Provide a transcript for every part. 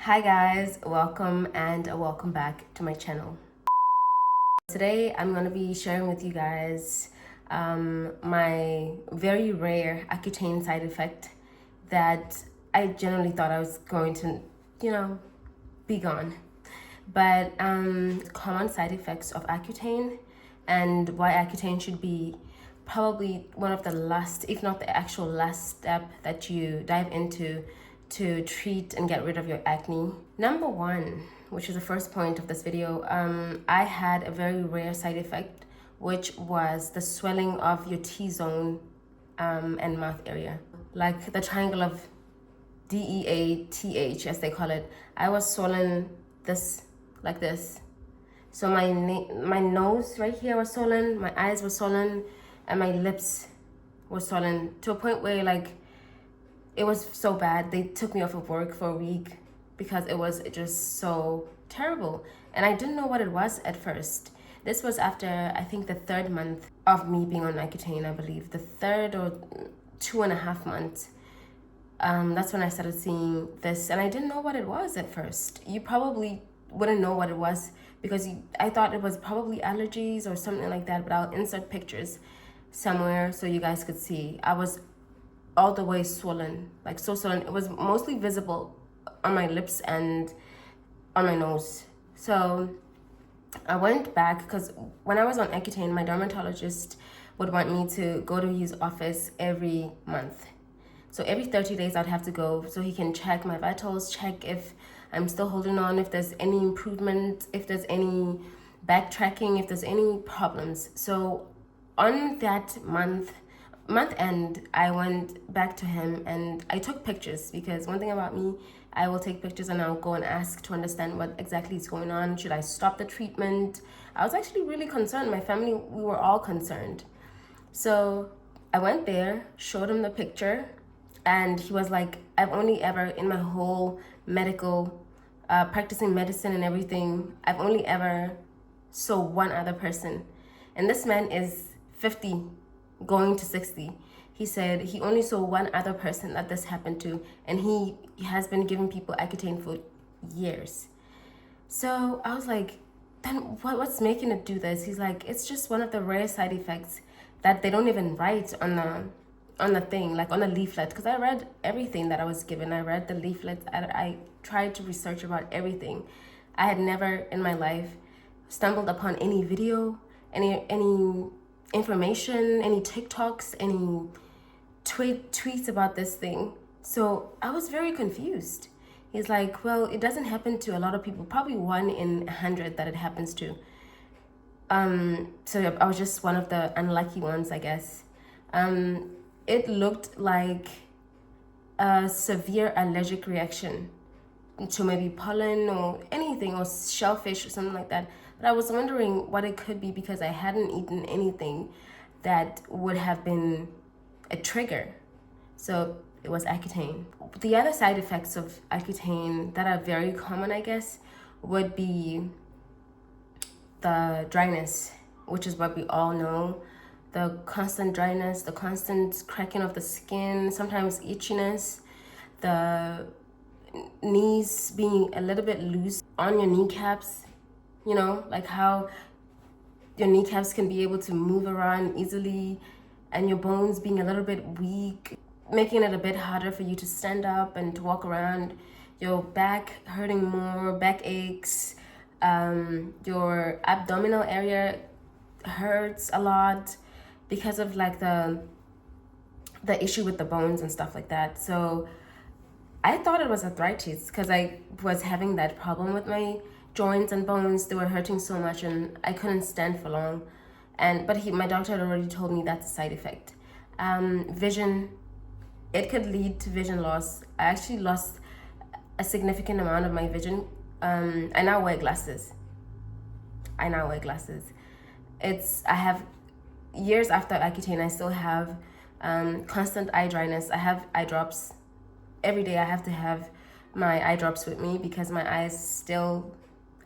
Hi guys, welcome and welcome back to my channel. Today I'm going to be sharing with you guys my very rare Accutane side effect that I generally thought I was going to, be gone. But common side effects of Accutane and why Accutane should be probably one of the last, if not the actual last step that you dive into to treat and get rid of your acne. Number one, which is the first point of this video, I had a very rare side effect, which was the swelling of your T-zone and mouth area, like the triangle of DEATH, as they call it. I was swollen like this. So my nose right here was swollen, my eyes were swollen, and my lips were swollen to a point where it was so bad they took me off of work for a week because it was just so terrible. And I didn't know what it was at first. This was after, I think, the 3rd month of me being on Accutane, I believe. The 3rd or 2.5 months. That's when I started seeing this. And I didn't know what it was at first. You probably wouldn't know what it was because I thought it was probably allergies or something like that. But I'll insert pictures somewhere so you guys could see. I was all the way swollen, like so swollen. It was mostly visible on my lips and on my nose. So I went back because when I was on Accutane, my dermatologist would want me to go to his office every month. So every 30 days I'd have to go so he can check my vitals, check if I'm still holding on, if there's any improvement, if there's any backtracking, if there's any problems. So on that month end, I went back to him and I took pictures because one thing about me, I will take pictures and I'll go and ask to understand what exactly is going on. Should I stop the treatment? I was actually really concerned. My family, we were all concerned. So I went there, showed him the picture, and he was like, I've only ever, in my whole medical, practicing medicine and everything, I've only ever saw one other person. And this man is 50, going to 60. He said he only saw one other person that this happened to, and he has been giving people Accutane for years. So I was like, then what's making it do this? He's like, it's just one of the rare side effects that they don't even write on the thing, like on a leaflet, because I read everything that I was given. I read the leaflets. I tried to research about everything. I had never in my life stumbled upon any video, any information, any TikToks, any tweets about this thing. So I was very confused. He's like, well, it doesn't happen to a lot of people, probably 1 in 100 that it happens to. So I was just one of the unlucky ones, I guess. It looked like a severe allergic reaction to maybe pollen or anything, or shellfish or something like that. But I was wondering what it could be because I hadn't eaten anything that would have been a trigger. So it was Accutane. The other side effects of Accutane that are very common, I guess, would be the dryness, which is what we all know. The constant dryness, the constant cracking of the skin, sometimes itchiness, the knees being a little bit loose on your kneecaps, like how your kneecaps can be able to move around easily, and your bones being a little bit weak, making it a bit harder for you to stand up and to walk around, your back hurting more, back aches, your abdominal area hurts a lot because of like the issue with the bones and stuff like that. So I thought it was arthritis because I was having that problem with my joints and bones. They were hurting so much and I couldn't stand for long. But my doctor had already told me that's a side effect. Vision, it could lead to vision loss. I actually lost a significant amount of my vision. I now wear glasses. I have years after Accutane, I still have constant eye dryness. I have eye drops. Every day I have to have my eye drops with me because my eyes still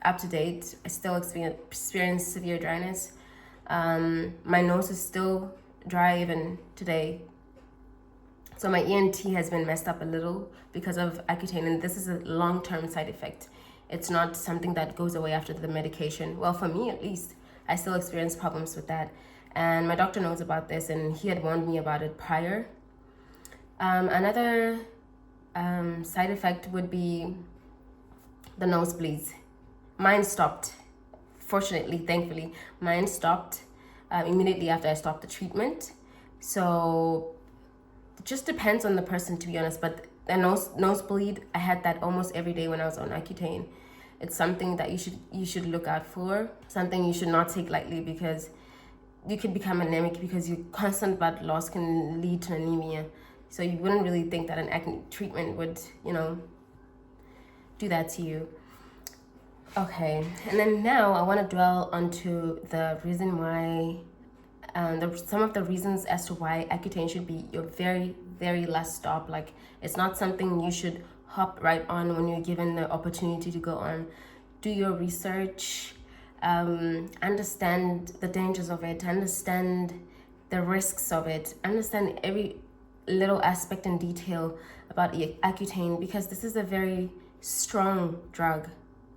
up to date. I still experience severe dryness. My nose is still dry even today. So my ENT has been messed up a little because of Accutane, and this is a long-term side effect. It's not something that goes away after the medication. Well, for me at least, I still experience problems with that. And my doctor knows about this, and he had warned me about it prior. Another side effect would be the nosebleeds. Mine stopped. Fortunately, thankfully, mine stopped immediately after I stopped the treatment. So it just depends on the person, to be honest. But the nosebleed, I had that almost every day when I was on Accutane. It's something that you should look out for. Something you should not take lightly, because you could become anemic, because your constant blood loss can lead to anemia. So you wouldn't really think that an acne treatment would, do that to you. Okay, and then now I want to dwell onto the reason why, some of the reasons as to why Accutane should be your very, very last stop. Like, it's not something you should hop right on when you're given the opportunity to go on. Do your research, understand the dangers of it, understand the risks of it, understand every little aspect and detail about Accutane, because this is a very strong drug.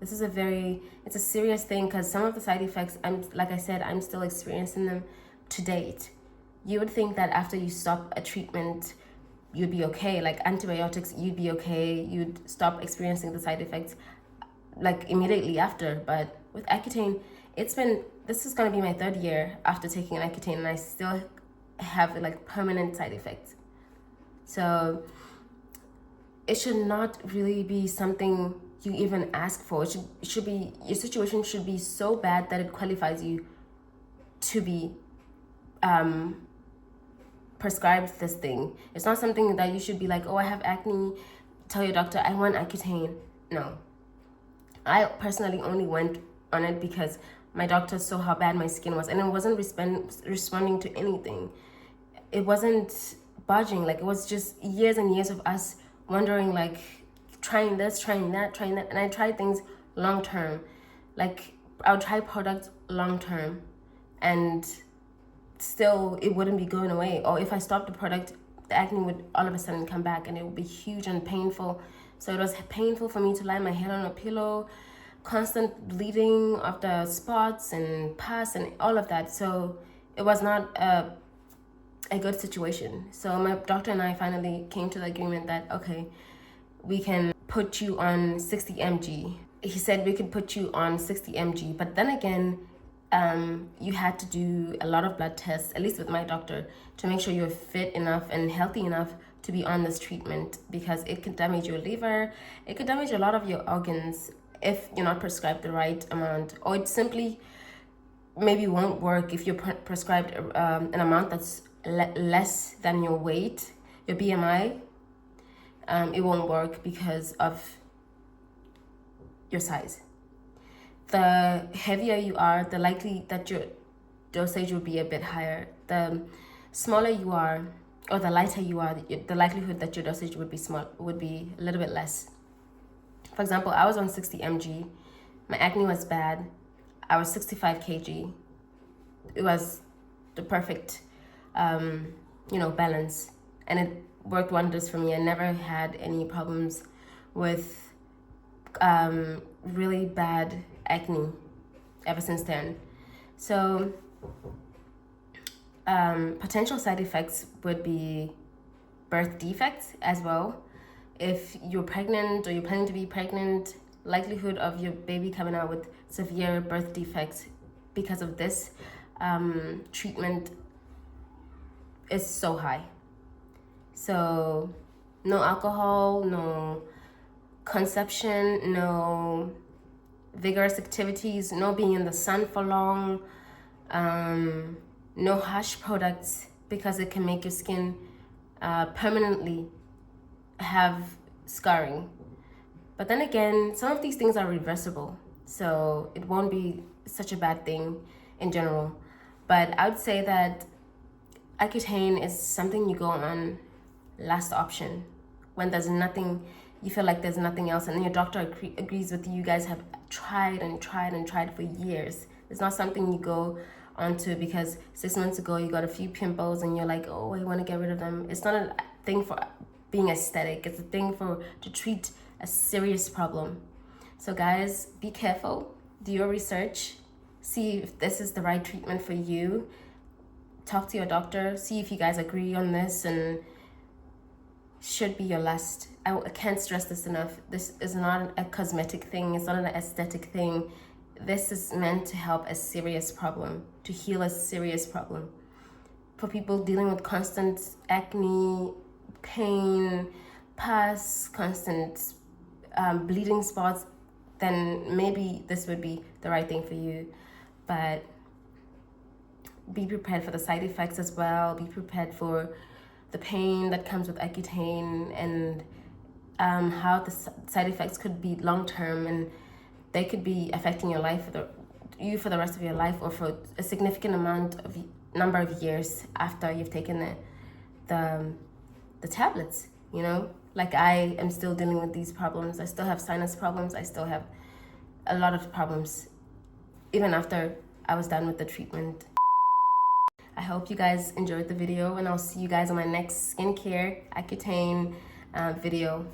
It's a serious thing, because some of the side effects, I'm still experiencing them to date. You would think that after you stop a treatment, you'd be okay. Like antibiotics, you'd be okay. You'd stop experiencing the side effects like immediately after. But with Accutane, this is going to be my 3rd year after taking an Accutane, and I still have like permanent side effects. So it should not really be something you even ask for. It should be, your situation should be so bad that it qualifies you to be prescribed this thing. It's not something that you should be like, oh, I have acne, tell your doctor I want Accutane. No. I personally only went on it because my doctor saw how bad my skin was, and it wasn't responding to anything. It wasn't budging. Like, it was just years and years of us wondering, like, trying this, trying that, and I tried things long term. Like, I would try products long term, and still it wouldn't be going away. Or if I stopped the product, the acne would all of a sudden come back, and it would be huge and painful. So it was painful for me to lie my head on a pillow, constant bleeding of the spots and pus and all of that. So it was not a good situation. So my doctor and I finally came to the agreement that, okay, we can put you on 60 mg. He said we could put you on 60 mg, but then again, you had to do a lot of blood tests, at least with my doctor, to make sure you're fit enough and healthy enough to be on this treatment, because it could damage your liver, it could damage a lot of your organs if you're not prescribed the right amount, or it simply maybe won't work if you're prescribed an amount that's less than your weight, your BMI. It won't work because of your size. The heavier you are, the likely that your dosage will be a bit higher. The smaller you are, or the lighter you are, the likelihood that your dosage would be a little bit less. For example, I was on 60 mg. My acne was bad. I was 65 kg. It was the perfect, balance, and it worked wonders for me. I never had any problems with really bad acne ever since then. So potential side effects would be birth defects as well. If you're pregnant or you're planning to be pregnant, likelihood of your baby coming out with severe birth defects because of this treatment is so high. So no alcohol, no conception, no vigorous activities, no being in the sun for long, no harsh products, because it can make your skin permanently have scarring. But then again, some of these things are reversible, so it won't be such a bad thing in general. But I would say that Accutane is something you go on last option when there's nothing, you feel like there's nothing else, and then your doctor agrees with you. You guys have tried and tried and tried for years. It's not something you go onto because 6 months ago you got a few pimples and you're like, oh, I want to get rid of them. It's not thing for being aesthetic. It's a thing to treat a serious problem. So guys, be careful, do your research, see if this is the right treatment for you. Talk to your doctor, see if you guys agree on this and should be your last. I can't stress this enough. This is not a cosmetic thing. It's not an aesthetic thing. This is meant to help a serious problem, to heal a serious problem. For people dealing with constant acne, pain, pus, constant bleeding spots, then maybe this would be the right thing for you. But be prepared for the side effects as well. Be prepared for the pain that comes with Accutane, and how the side effects could be long-term, and they could be affecting your life for the rest of your life, or for a significant number of years after you've taken the tablets, you know? Like, I am still dealing with these problems. I still have sinus problems. I still have a lot of problems even after I was done with the treatment. I hope you guys enjoyed the video, and I'll see you guys on my next skincare Accutane video.